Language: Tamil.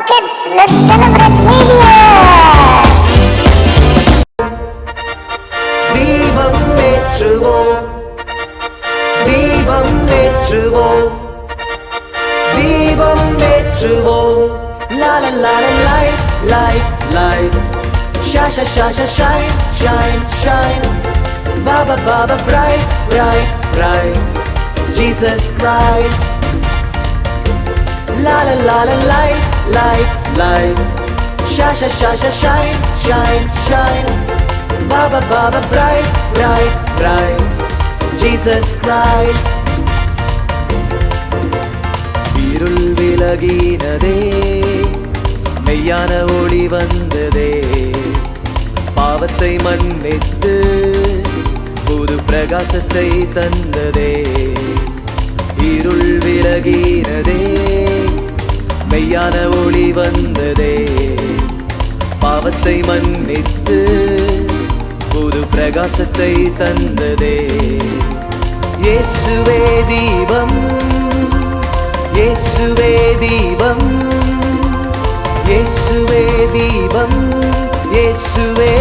kids, let's celebrate New Year! தீபம் ஏற்றுவோம், தீபம் ஏற்றுவோம், தீபம் ஏற்றுவோம். La la la la, light, light, light. Shine, shine, shine, shine, shine, shine. Baba, Baba, bright, bright, bright. Jesus Christ. La la la la, light, light, light. Shine, shine, shine, shine, shine, shine. Baba, Baba, bright, bright, bright. Jesus Christ. இருள் விலகினதே, மெய்யான ஒளி வந்ததே, பாவத்தை மன்னித்து புது பிரகாசத்தை தந்ததே. இருள் விலகினதே, மெய்யான ஒளி வந்ததே, பாவத்தை மன்னித்து புது பிரகாசத்தை தந்ததே. இயேசுவே தீபம், இயேசுவே தீபம், இயேசுவே தீபம், இயேசுவே